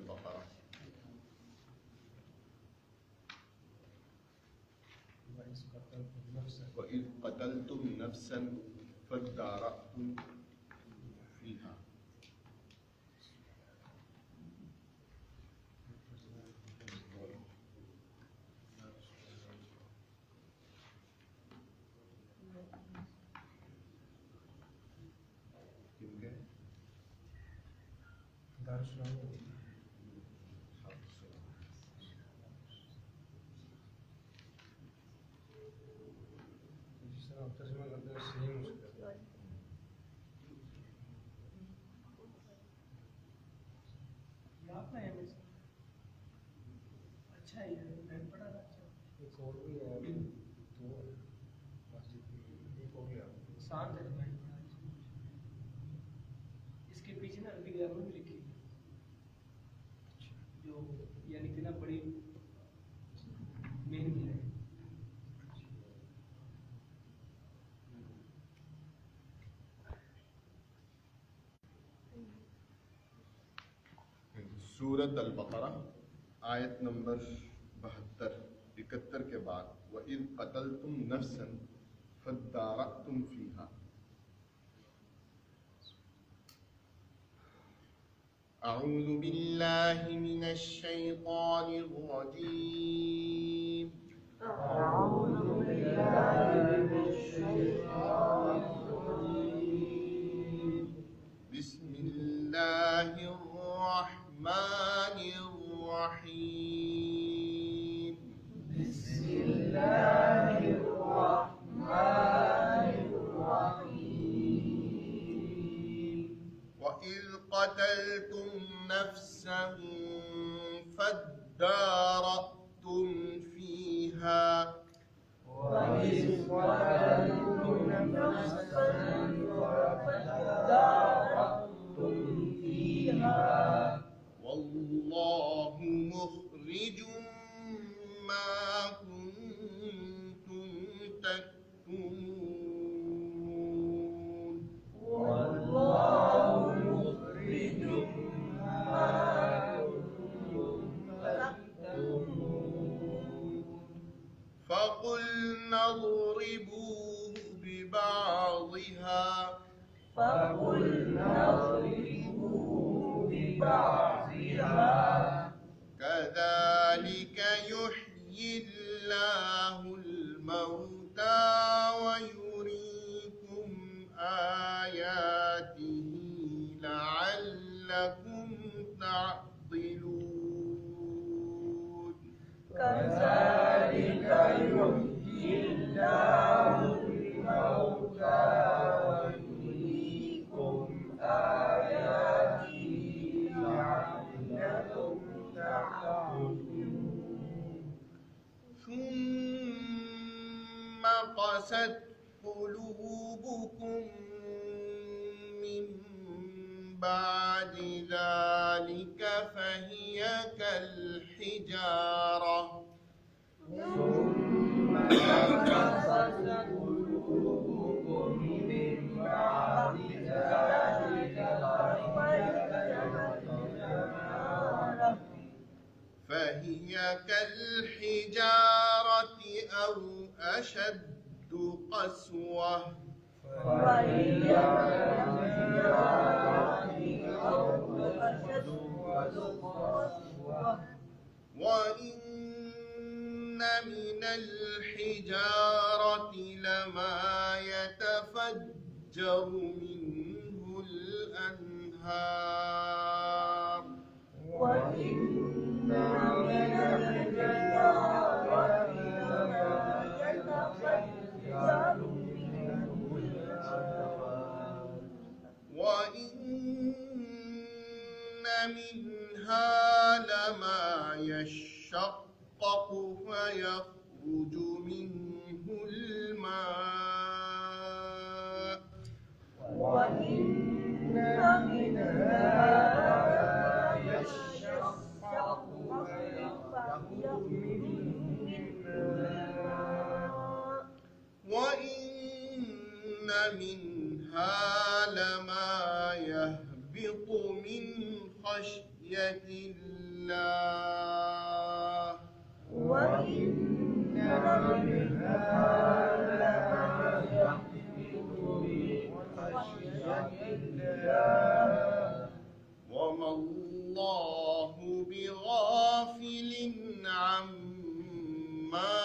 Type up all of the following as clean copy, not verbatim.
البقرہ. وَإِذْ قَتَلْتُمْ نَفْسًا فَادَّارَأْتُمْ فِيهَا. اس کے پیچھے نا عربی گرامر میں لکھی جو یعنی کہ نا بڑی مہنگی ہے. سورۃ البقرہ آیت نمبر 71 کے بعد وَإِذْ قَتَلْتُمْ نَفْسًا فَادَّارَأْتُمْ فِيهَا. أعوذ بالله من الشيطان الرجيم. أعوذ بالله من الشيطان الرجيم. بسم الله الرحمن الرحيم. بسم الله الرحمن الرحيم. وَإِذْ قَتَلْتُمْ نَفْسًا فَادَّارَأْتُمْ فِيهَا. وَإِذْ قَتَلْتُمْ نَفْسًا فَادَّارَأْتُمْ فِيهَا. وَاللَّهُ مُخْرِجٌ مَا كُنْتُمْ تَكْتُمُونَ. وَاللَّهُ مُخْرِجٌ مَا كُنتُمْ تَكْتُمُونَ. فَقُلْنَا اضْرِبُوهُ بِبَعْضِهَا. فَقُلْنَا اضْرِبُوهُ بِبَعْضِهَا. كَذَلِكَ يُحْيِي اللَّهُ الْمَوْتَى وَيُرِيكُمْ آيَاتِهِ لَعَلَّكُمْ تَعْقِلُونَ. كَذَلِكَ يُحْيِي اللَّهُ الْمَوْتَى وَيُرِيكُمْ آيَاتِهِ لَعَلَّكُمْ تَعْقِلُونَ. ثُمَّ قَسَتْ قُلُوبُكُم مِّن بَعْدِ ذَلِكَ فَهِيَ كَالْحِجَارَةِ. ثُمَّ قَسَتْ قُلُوبُكُم مِّن بَعْدِ ذَلِكَ فَهِيَ كَالْحِجَارَةِ أَوْ أَشَدُّ قَسْوَةً. وَهِيَ كَالْحِجَارَةِ أَوْ أَشَدُّ قَسْوَةً. وَإِنَّ مِنَ الْحِجَارَةِ لَمَا يَتَفَجَّرُ مِنْهُ الْأَنْهَارُ. وَإِنَّ مِنَ الْحِجَارَةِ لَمَا يَتَفَجَّرُ مِنْهُ الْأَنْهَارُ. وَإِنَّ مِنْهَا لَمَا يَشَّقَّقُ فَيَخْرُجُ مِنْهُ الْمَاءُ. وَإِنَّ مِنْهَا لَمَا يَشَّقَّقُ فَيَخْرُجُ مِنْهُ الْمَاءُ. وَإِنَّ مِنْهَا لَمَا يَهْبِطُ مِنْ خَشْيَةِ الله وإن منها لما يحفظ من خشية الله وما الله بغافل عما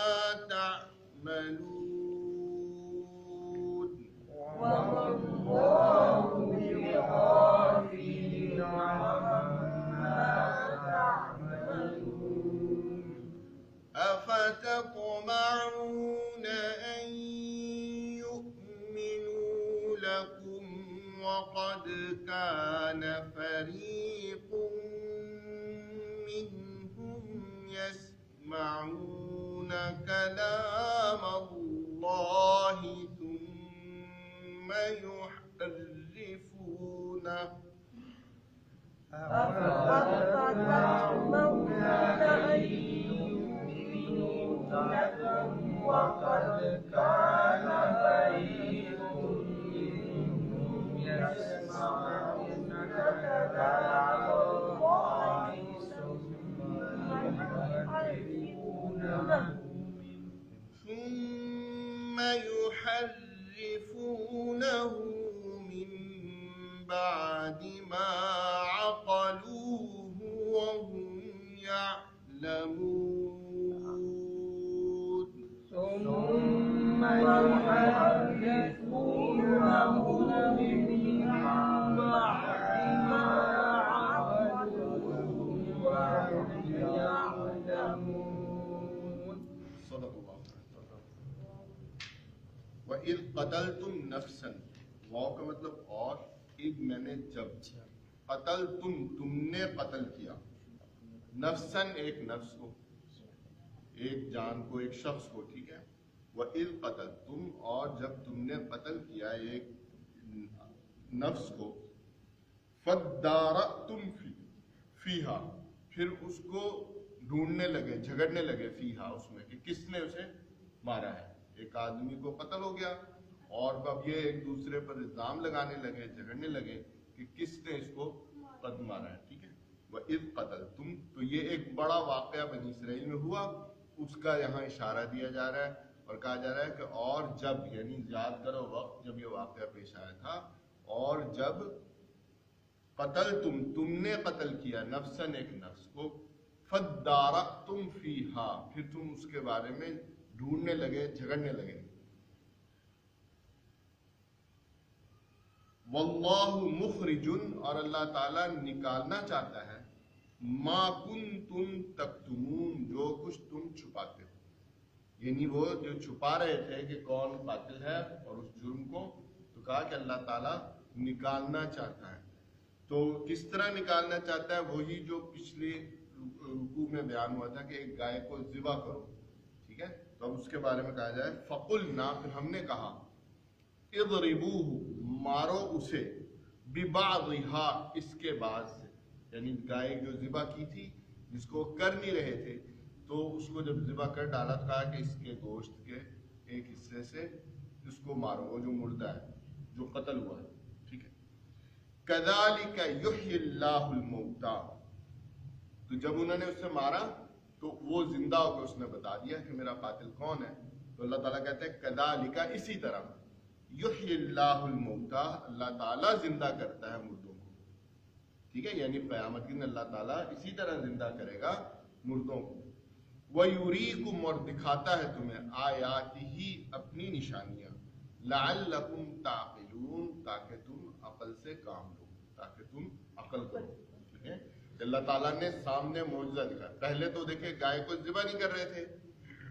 تعملون وما الله بغافل عما تعملون أفتطمعون أن يؤمنوا لكم وقد كان فريق منهم يسمعون كلام الله ثم يحرفونه أفتطمعون أن يؤمنوا لكم وقد كان فريق منهم يسمعون كلام الله ثم يحرفونه من بعد ما عقلوه وهم يعلمون ثم يحرفونه من بعد ما عقلوه وهم يعلمون صدق اللہ وَإِذْ قَتَلْتُمْ نَفْسًا واو کا مطلب اور اذ میں نے جب قتلتم تم نے قتل کیا نفسن ایک نفس کو ایک جان کو ایک شخص کو ٹھیک ہے وَإِذْ قَتَلْتُمْ اور جب تم نے قتل کیا ایک نفس کو فَدَّارَأْتُمْ فِيهَا پھر اس کو ڈھونڈنے لگے جھگڑنے لگے فیہا اس میں کہ کس نے اسے مارا ہے ایک آدمی کو قتل ہو گیا اور اب یہ ایک دوسرے پر الزام لگانے لگے جھگڑنے لگے کہ کس نے اس کو قتل مارا ہے ٹھیک ہے وَإِذْ قَتَلْتُمْ تو یہ ایک بڑا واقعہ بنی اسرائیل میں ہوا اس کا یہاں اشارہ دیا جا رہا ہے اور کہا جا رہا ہے کہ اور جب یعنی یاد کرو وقت جب یہ واقعہ پیش آیا تھا اور جب قتلتم تم نے قتل کیا نفسن ایک نفس کو فَدَّارَأْتُمْ فِيهَا پھر تم اس کے بارے میں ڈھونڈنے لگے جھگڑنے لگے واللہ مخرج اور اللہ تعالیٰ نکالنا چاہتا ہے ما کنتم تکتمون جو کچھ تم چھپاتے ہو یعنی وہ جو چھپا رہے تھے کہ کون قاتل ہے اور اس جرم کو تو کہا کہ اللہ تعالیٰ نکالنا چاہتا ہے تو کس طرح نکالنا چاہتا ہے وہی جو پچھلی رکوع میں بیان ہوا تھا کہ ایک گائے کو ذبح کرو ٹھیک ہے تو اب اس کے بارے میں کہا جائے فقلنا پھر ہم نے کہا اضربوہ مارو اسے ببعضھا اس کے بعد سے یعنی گائے جو ذبح کی تھی جس کو کر نہیں رہے تھے تو اس کو جب ذبح کر ڈالا تو کہا کہ اس کے گوشت کے ایک حصے سے اس کو مارو وہ جو مردہ ہے جو قتل ہوا ہے ٹھیک ہے کذالک یحیی اللہ الموتیٰ تو جب انہوں نے اسے مارا تو وہ زندہ ہو کے اس نے بتا دیا کہ میرا قاتل کون ہے تو اللہ تعالیٰ کہتے ہیں کذالک اسی طرح یحیی اللہ الموتیٰ اللہ تعالیٰ زندہ کرتا ہے مردوں کو ٹھیک ہے یعنی قیامت کے دن اللہ تعالیٰ اسی طرح زندہ کرے گا مردوں کو وَيُرِيكُمْ اور دکھاتا ہے تمہیں آیاتہ اپنی نشانیاں لعلکم تعقلون تاکہ تم عقل سے کام لو تاکہ تم عقل کرو ٹھیک ہے اللہ تعالیٰ نے سامنے معجزہ دکھایا پہلے تو دیکھیں گائے کو ذبح نہیں کر رہے تھے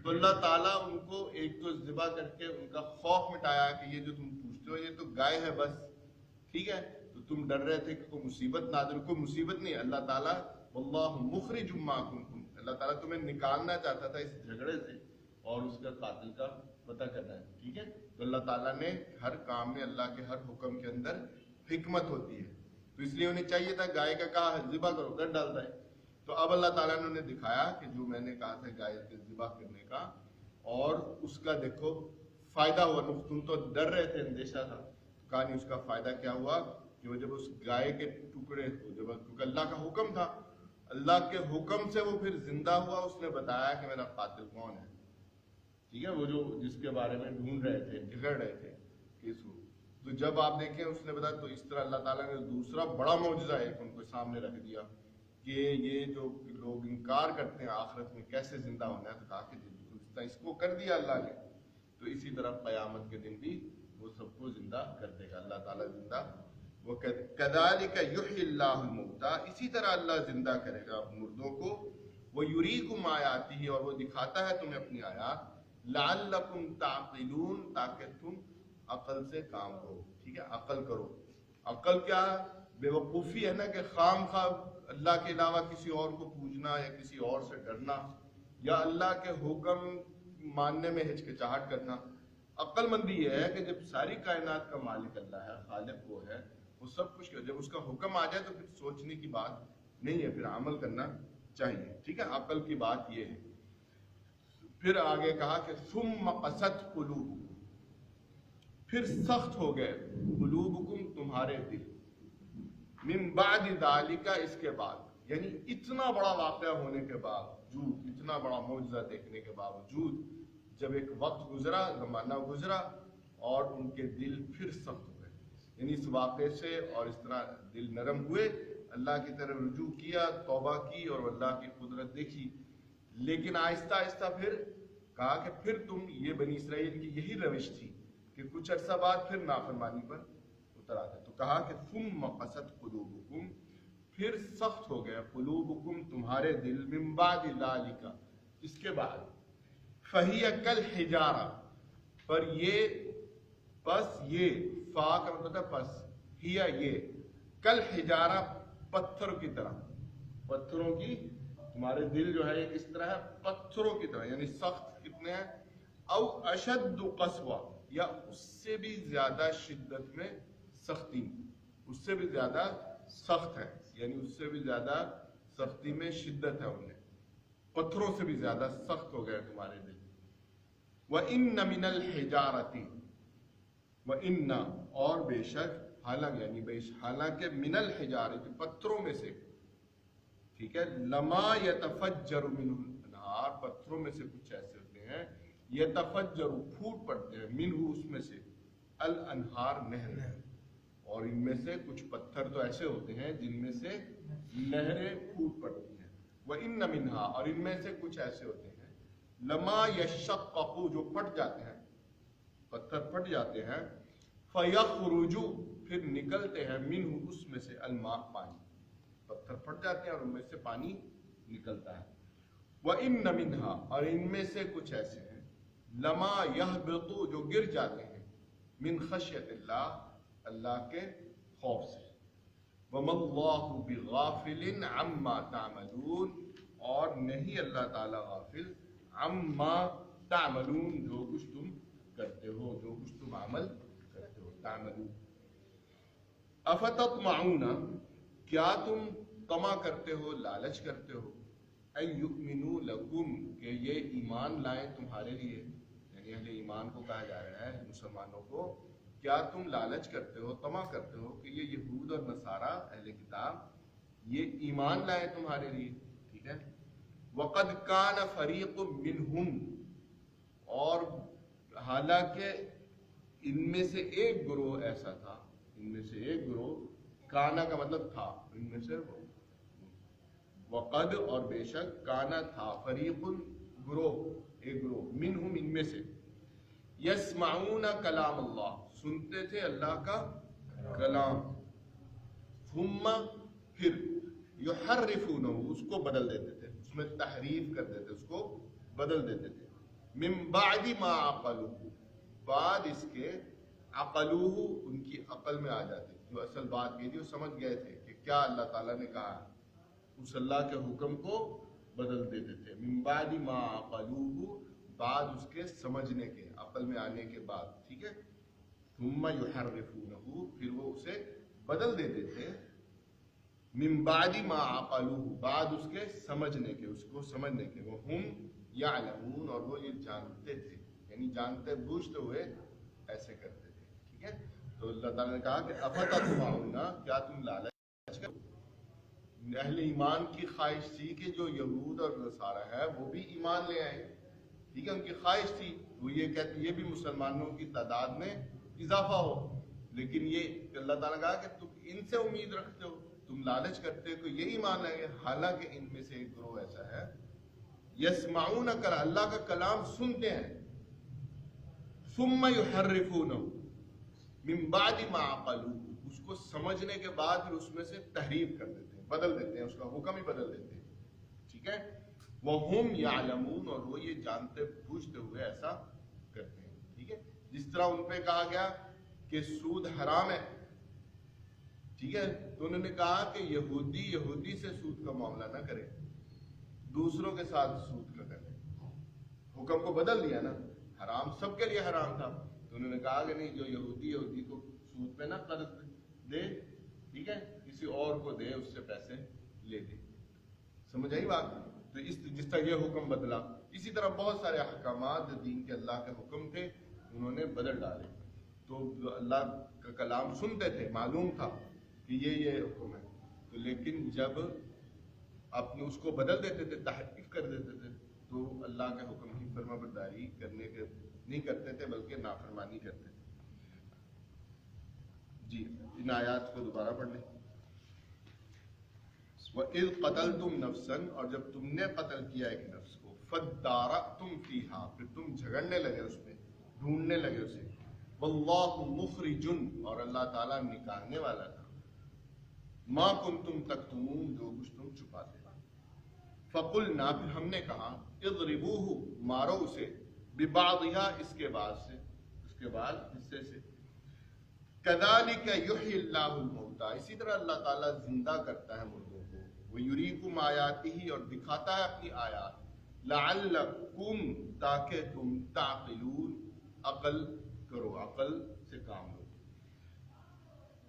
تو اللہ تعالیٰ ان کو ایک تو ذبح کر کے ان کا خوف مٹایا کہ یہ جو تم پوچھتے ہو یہ تو گائے ہے بس ٹھیک ہے تو تم ڈر رہے تھے کہ کوئی مصیبت نازل کوئی مصیبت نہیں اللہ تعالیٰ واللہ مخرج ما کنتم اللہ تعالیٰ تمہیں نکالنا چاہتا تھا اس جھگڑے سے اور اس کا قاتل کا پتہ کرنا ہے ٹھیک ہے تو اللہ تعالیٰ نے ہر کام میں اللہ کے ہر حکم کے اندر حکمت ہوتی ہے تو اس لیے انہیں چاہیے تھا گائے کا کہا ذبح کرو کر ڈالتا ہے تو اب اللہ تعالیٰ نے انہیں دکھایا کہ جو میں نے کہا تھا گائے کے ذبح کرنے کا اور اس کا دیکھو فائدہ ہوا تم تو ڈر رہے تھے اندیشہ تھا کہانی اس کا فائدہ کیا ہوا کہ وہ جب اس گائے کے ٹکڑے کو جب کیونکہ اللہ کا حکم تھا اللہ کے حکم سے وہ پھر زندہ ہوا، اس نے بتایا کہ میرا قاتل کون ہے، ٹھیک ہے، وہ جو جس کے بارے میں ڈھونڈ رہے تھے، جھگڑ رہے تھے کس کو. تو جب آپ دیکھیں اس نے بتایا، تو اس طرح اللہ تعالیٰ نے دوسرا بڑا معجزہ ایک ان کو سامنے رکھ دیا کہ یہ جو لوگ انکار کرتے ہیں آخرت میں کیسے زندہ ہونا ہے، تو کہا کہ اس کو کر دیا اللہ نے، تو اسی طرح قیامت کے دن بھی وہ سب کو زندہ کر دے گا اللہ تعالیٰ زندہ. وہ کذالک یحیی اللہ الموتیٰ، اسی طرح اللہ زندہ کرے گا مردوں کو. وہ یریکم آیاتہ، اور وہ دکھاتا ہے تمہیں اپنی آیات. لعلکم تعقلون، تاکہ تم عقل سے کام کرو. ٹھیک ہے، عقل کرو. عقل کیا ہے؟ بے وقوفی ہے نا، کہ خام خواہ اللہ کے علاوہ کسی اور کو پوجنا یا کسی اور سے ڈرنا یا اللہ کے حکم ماننے میں ہچکچاہٹ کرنا. عقل مندی یہ ہے کہ جب ساری کائنات کا مالک اللہ ہے، خالق وہ ہے، وہ سب کچھ جب اس کا حکم آ جائے تو پھر سوچنے کی بات نہیں ہے، پھر عمل کرنا چاہیے. ٹھیک ہے، عقل کی بات یہ ہے. پھر آگے کہا کہ ثم قست قلوبکم، پھر سخت ہو گئے قلوبکم تمہارے دل، من بعد ذالک، اس کے بعد، یعنی اتنا بڑا واقعہ ہونے کے باوجود، اتنا بڑا معجزہ دیکھنے کے باوجود، جب ایک وقت گزرا، زمانہ گزرا، اور ان کے دل پھر سخت ہو گئے. یعنی اس واقعے سے اور اس طرح دل نرم ہوئے، اللہ کی طرف رجوع کیا، توبہ کی اور اللہ کی قدرت دیکھی. لیکن آہستہ آہستہ پھر کہا کہ پھر تم، یہ بنی اسرائیل کی یہی روش تھی کہ کچھ عرصہ بعد پھر نافرمانی پر اتر آتے. تو کہا کہ ثم قست قلوبکم، پھر سخت ہو گیا قلوبکم تمہارے دل، من بعد ذالک، اس کے بعد، فہی کالحجارہ، پر یہ، پس یہ، فا کا مطلب ہے پس، ہی یہ، کالحجارہ، پتھر کی طرح. پتھروں کی، تمہارے دل جو ہے یہ کس طرح ہے؟ پتھروں کی طرح، یعنی سخت کتنے ہیں؟ او اشد قسوہ، یا اس سے بھی زیادہ شدت میں سختی، اس سے بھی زیادہ سخت ہے، یعنی اس سے بھی زیادہ سختی میں شدت ہے ان میں، پتھروں سے بھی زیادہ سخت ہو گئے تمہارے دل. وَإِنَّ مِنَ الْحِجَارَةِ، وَإِنَّ، اور بے شک، حالانکہ من الحجارۃ، پتھروں میں سے، ٹھیک ہے، لما یتفجر منہ الانہار، پتھروں میں سے کچھ ایسے ہوتے ہیں، یتفجر، پھوٹ پڑتے ہیں، منہ، اس میں سے، الانہار، نہریں. اور ان میں سے کچھ پتھر تو ایسے ہوتے ہیں جن میں سے نہریں پھوٹ پڑتی ہیں. وَإِنَّ مِنْهَا، اور ان میں سے کچھ ایسے ہوتے ہیں، لما یشقق، جو پھٹ جاتے ہیں، پتھر پھٹ جاتے ہیں، فیخرج، پھر نکلتے ہیں، منہ، اس میں سے، الماء، پانی. پتھر پھٹ جاتے ہیں اور ان میں سے پانی نکلتا ہے. وَإِنَّ مِنْهَا، اور ان میں سے کچھ ایسے ہیں، لما یہبط، جو گر جاتے ہیں، من خشیت اللہ، اللہ کے خوف سے. وَمَا اللَّهُ بِغَافِلٍ عَمَّا تَعْمَلُونَ، اور نہیں اللہ تعالیٰ غافل، عَمَّا تَعْمَلُونَ، جو کچھ تم کرتے ہو، جو کچھ تم عمل کرتے ہو، تعملون. افتطمعون، کیا تم طمع کرتے ہو، لالچ کرتے ہو، ان یؤمنوا لکم، کہ یہ ایمان لائیں تمہارے لیے، یعنی اہل ایمان کو کہا جا رہا ہے، مسلمانوں کو، کیا تم لالچ کرتے ہو، طمع کرتے ہو کہ یہ یہود اور نصارہ، اہل کتاب، یہ ایمان لائیں تمہارے لیے. ٹھیک ہے. وقد کان فریق منہم، اور حالانکہ ان میں سے ایک گروہ ایسا تھا، ان میں سے ایک گروہ، کانا کا مطلب تھا، ان میں سے، وقد، اور بے شک، کانا تھا، فریق، گروہ، ایک گروہ، منہم، ان میں سے، یسمعون کلام اللہ، سنتے تھے اللہ کا کلام، ثم، پھر، یحرفونہ، اس کو بدل دیتے تھے، اس میں تحریف کر دیتے، اس کو بدل دیتے تھے، من بعد ما عقلوہ، بعد اس کے، عقلوہ، ان کی عقل میں آ جاتے، جو اصل بات یہ تھی وہ سمجھ گئے تھے کہ کیا اللہ تعالیٰ نے کہا ہے، اس اللہ کے حکم کو بدل دیتے تھے. من بعد ما عقلوہ، بعد اس کے سمجھنے کے، عقل میں آنے کے بعد. ٹھیک ہے. ثم یحرفونہ، پھر وہ اسے بدل دیتے تھے، من بعد ما عقلوہ، بعد اس کے سمجھنے کے، اس کو سمجھنے کے، وہم یعلمون، اور وہ یہ جانتے تھے، یعنی جانتے بوجھتے ہوئے ایسے کرتے تھے. ٹھیک ہے. تو اللہ تعالیٰ نے کہا کہ افتطمعون، کیا تم لالچ کرو، اہل ایمان کی خواہش تھی کہ جو یہود اور نصارہ ہے وہ بھی ایمان لے آئے، ٹھیک ہے، ان کی خواہش تھی، وہ یہ کہتے یہ بھی مسلمانوں کی تعداد میں اضافہ ہو، لیکن یہ اللہ تعالیٰ کہا کہ تم ان سے امید رکھتے ہو، تم لالچ کرتے ہو کہ یہ ایمان لائیں گے، حالانکہ ان میں سے ایک گروہ ایسا ہے یسمعون اللہ کا کلام سنتے ہیں، ثم یحرفونہ من بعد ما عقلوہ، اس کو سمجھنے کے بعد پھر اس میں سے تحریف کر دیتے ہیں، بدل دیتے ہیں، اس کا حکم ہی بدل دیتے ہیں، ٹھیک ہے، وَهُمْ يَعْلَمُونَ، اور وہ یہ جانتے بوجھتے ہوئے ایسا کرتے ہیں، ٹھیک ہے، جس طرح ان پہ کہا گیا کہ سود حرام ہے، ٹھیک ہے، تو انہوں نے کہا کہ یہودی سے سود کا معاملہ نہ کرے، دوسروں کے ساتھ سود کا کرے، حکم کو بدل دیا نا، حرام سب کے لیے حرام تھا، تو انہوں نے کہا کہ نہیں، جو یہودی کو سود پہ نہ قرض دے، ٹھیک ہے، کسی اور کو دے، اس سے پیسے لے دے، سمجھ آئی بات؟ تو جس طرح یہ حکم بدلا، اسی طرح بہت سارے احکامات دین کے اللہ کے حکم تھے انہوں نے بدل ڈالے، تو اللہ کا کلام سنتے تھے، معلوم تھا کہ یہ حکم ہے، تو لیکن جب اپنے اس کو بدل دیتے تھے، تحریف کر دیتے تھے، تو اللہ کے حکم کی فرما برداری کرنے کے نہیں کرتے تھے بلکہ نافرمانی کرتے تھے۔ جی ان آیات کو دوبارہ پڑھ لیں۔ وَإِذْ قَتَلْتُمْ نَفْسًا، اور جب تم نے قتل کیا ایک نفس کو، فَادَّارَأْتُمْ فِيهَا، پھر تم جھگڑنے لگے اس میں، ڈھونڈنے لگے اسے، وَاللَّهُ مُخْرِجٌ، اور اللہ تعالیٰ نکالنے والا تھا، مَا كُنْتُمْ تَكْتُمُونَ، جو کچھ تم چھپاتے، فَقُلْنَا، پھر ہم نے کہا، اضربوه، مارو اسے، ببعضها، اس کے بعد حصے سے، کذالک یحیی اللہ الموتى، اسی طرح اللہ تعالیٰ زندہ کرتا ہے مردوں کو، ویریکم آیاتہ، اور دکھاتا ہے اپنی آیات، لعلکم، تاکہ تم تعقلون، عقل کرو، عقل سے کام لو،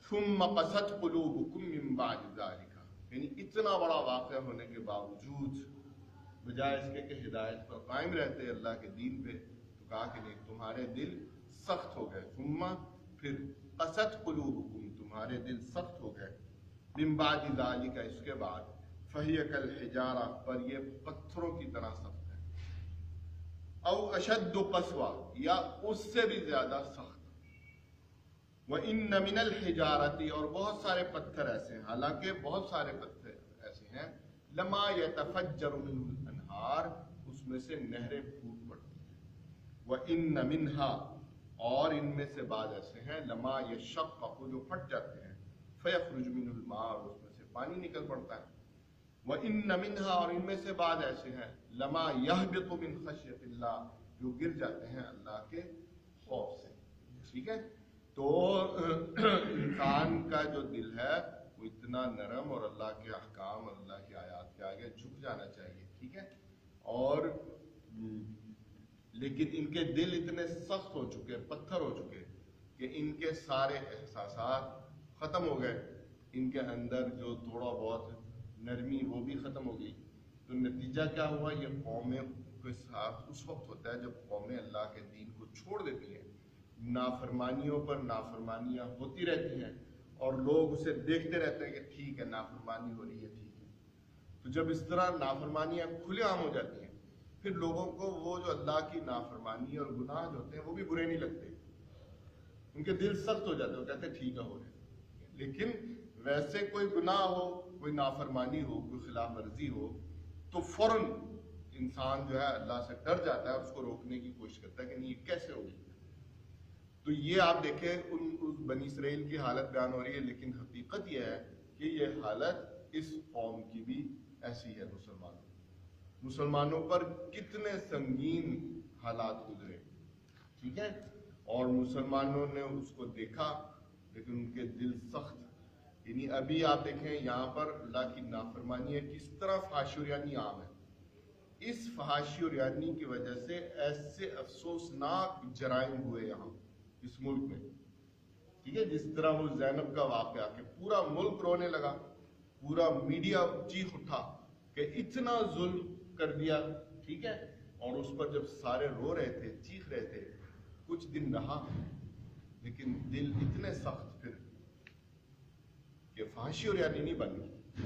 ثم قست قلوبکم من بعد ذلک، یعنی اتنا بڑا واقعہ ہونے کے باوجود بجائے اس کے کہ ہدایت پر قائم رہتے اللہ کے دین پہ، تو کہا کہ نہیں، تمہارے دل سخت ہو گئے، ثم، پھر قست قلوبکم، تمہارے دل سخت ہو گئے، من بعد ذالک، اس کے بعد، فہی کالحجارہ، پر یہ پتھروں کی طرح سخت ہے، او اشد قسوہ، یا اس سے بھی زیادہ سخت، وَإِنَّ مِنَ الْحِجَارَةِ، اور بہت سارے پتھر ایسے ہیں، حالانکہ بہت سارے پتھر ایسے ہیں، لما يتفجر منه الانہار، اس میں سے نہریں پھوٹ پڑتی ہیں، وَإِنَّ مِنْهَا، اور ان میں سے بعض ایسے ہیں، لما يشقق، جو پھٹ جاتے ہیں، فَيَخْرُجُ مِنْهُ الْمَاءُ، اور اس میں سے پانی نکل پڑتا ہے، وَإِنَّ مِنْهَا، اور ان میں سے بعض ایسے ہیں، لما يَهْبِطُ مِنْ خَشْيَةِ اللَّهِ، جو گر جاتے ہیں اللہ کے خوف سے، ٹھیک ہے، تو انسان کا جو دل ہے وہ اتنا نرم، اور اللہ کے احکام، اللہ کی آیات کے آگے جھک جانا چاہیے، ٹھیک ہے، اور لیکن ان کے دل اتنے سخت ہو چکے، پتھر ہو چکے کہ ان کے سارے احساسات ختم ہو گئے، ان کے اندر جو تھوڑا بہت نرمی وہ بھی ختم ہو گئی، تو نتیجہ کیا ہوا، یہ قومیں کے ساتھ اس وقت ہوتا ہے جب قومیں اللہ کے دین کو چھوڑ دیتی ہیں، نافرمانیوں پر نافرمانیاں ہوتی رہتی ہیں، اور لوگ اسے دیکھتے رہتے ہیں کہ ٹھیک ہے نافرمانی ہو رہی ہے، ٹھیک ہے، تو جب اس طرح نافرمانیاں کھلے عام ہو جاتی ہیں، پھر لوگوں کو وہ جو اللہ کی نافرمانی اور گناہ جو ہوتے ہیں وہ بھی برے نہیں لگتے، ان کے دل سخت ہو جاتے ہیں، وہ کہتے ہیں ٹھیک ہے ہو رہے ہیں، لیکن ویسے کوئی گناہ ہو، کوئی نافرمانی ہو، کوئی خلاف ورزی ہو، تو فوراً انسان جو ہے اللہ سے ڈر جاتا ہے اور اس کو روکنے کی کوشش کرتا ہے کہ نہیں یہ کیسے ہوگی۔ تو یہ آپ دیکھیں اس بنی اسرائیل کی حالت بیان ہو رہی ہے، لیکن حقیقت یہ ہے کہ یہ حالت اس قوم کی بھی ایسی ہے، مسلمانوں پر کتنے سنگین حالات گزرے، ٹھیک ہے، اور مسلمانوں نے اس کو دیکھا لیکن ان کے دل سخت، یعنی ابھی آپ دیکھیں یہاں پر اللہ کی نافرمانی ہے، کس طرح فحاشی اور یعنی عام ہے، اس فحاشی اور یعنی کی وجہ سے ایسے افسوسناک جرائم ہوئے یہاں اس ملک میں، ٹھیک ہے، جس طرح وہ زینب کا واقعہ کہ پورا ملک رونے لگا، پورا میڈیا چیخ اٹھا کہ اتنا ظلم کر دیا، ٹھیک ہے، اور اس پر جب سارے رو رہے تھے، چیخ رہے تھے، کچھ دن رہا، لیکن دل اتنے سخت پھر کہ فحاشی اور یعنی نہیں بن گئی،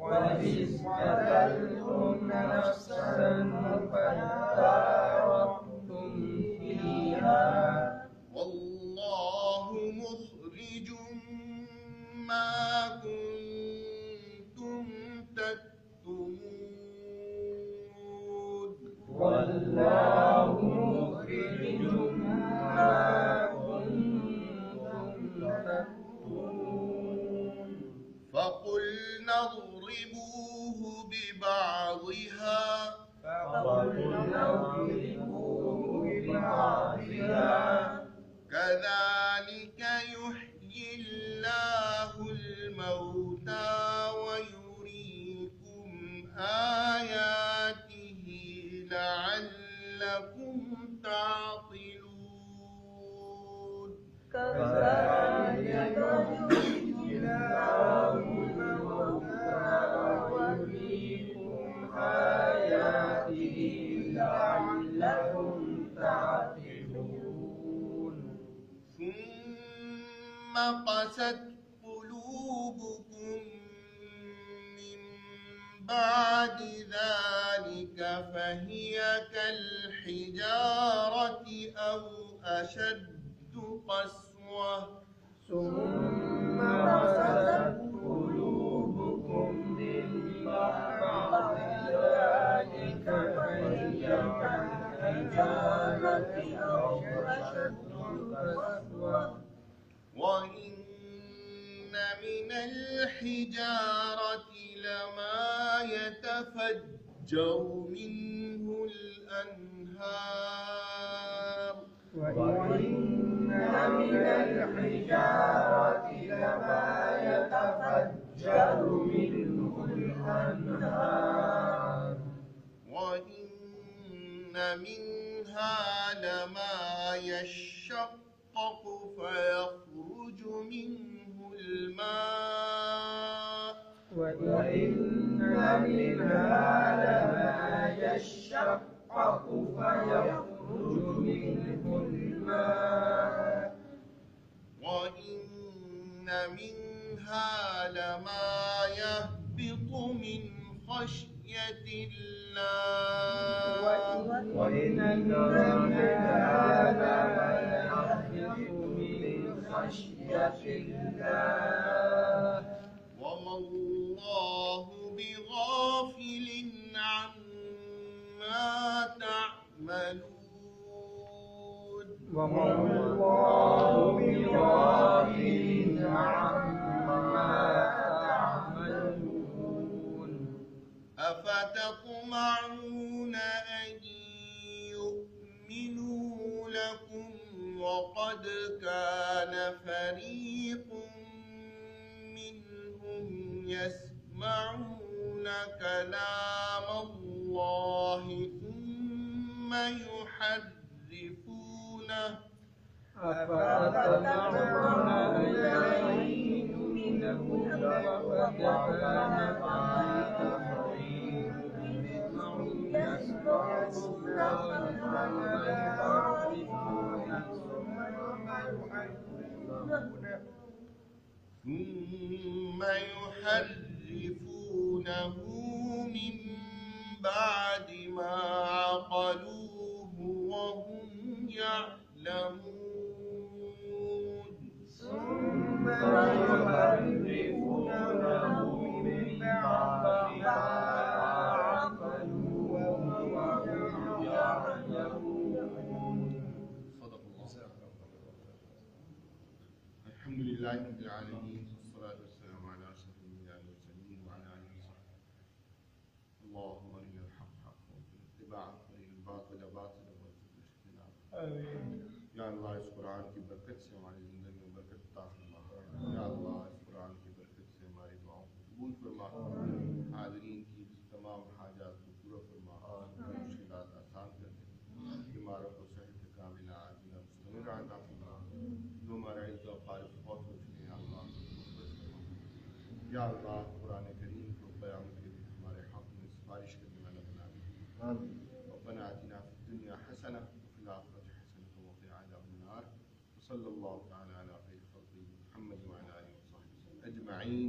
وإذ قتلتم نفسا فادارأتم فيها والله مخرج ما كنتم تكتمون. اضربوه ببعضها كذلك يحيي الله الموتى ويريكم آياته لعلكم تعقلون كذلك يحيي الله الموتى ويريكم آياته لعلكم تعقلون ثم قست قلوبكم من بعد ذلك فهي كالحجارة أو أشد قسوة ثم قست قلوبكم من بعد ذلك فهي كالحجارة أو أشد قسوة وإن من الحجارة لما يتفجر منه الأنهار وإن من الحجارة لما يتفجر منه الأنهار وإن منها لما يشقق فيخرج منه الماء وإن منها لما يشقق فيخرج منه الماء وإن منها لما يهبط من خشية الله وإن منها لما يهبط من خشية الله وما الله بغافل عما تعملون وما الله بغافل عما تعملون أفتطمعون أن يؤمنوا لكم وقد كان فريق منهم يسمعون كلام الله ثم يحرفونه أفتطمعون أن يؤمنوا لكم وقد كان فريق منهم يسمعون كلام الله ثم يحرفونه من بعد ما عقلوه وهم يعلمون ثم يحرفونه من بعد ما عقلوه وهم يعلمون. صدق الله. الحمد لله رب العالمين والصلاة والسلام على أشرف الأنبياء والمرسلين وعلى آله وصحبه. اللهم أرنا الحق حقا وارزقنا اتباعه وأرنا الباطل باطلا وارزقنا اجتنابه. یا اللہ اس قرآن کی برکت سے ہماری زندگی میں برکت عطا فرما. یا اللہ اس قرآن کی برکت سے ہماری دعاؤں کو قبول فرما. حاضرین کی تمام حاجات کو پورا فرما. مشکلات آسان کر دے. بیماروں کو صحت کاملہ عاجلہ مستمر عطا فرما. جو ہمارے عزت و فارغ فوت ہو چکے ہیں اللہ یا اللہ قرآن کریم کو قیامت کے دن ہمارے حق میں سفارش کرنے والا بنا دے. ربنا آتنا فی الدنیا حسنہ وفی الآخرۃ حسنۃ وقنا عذاب النار. وصلی اللہ تعالی علی خیر خلقہ محمد وعلی آلہ وصحبہ اجمعین.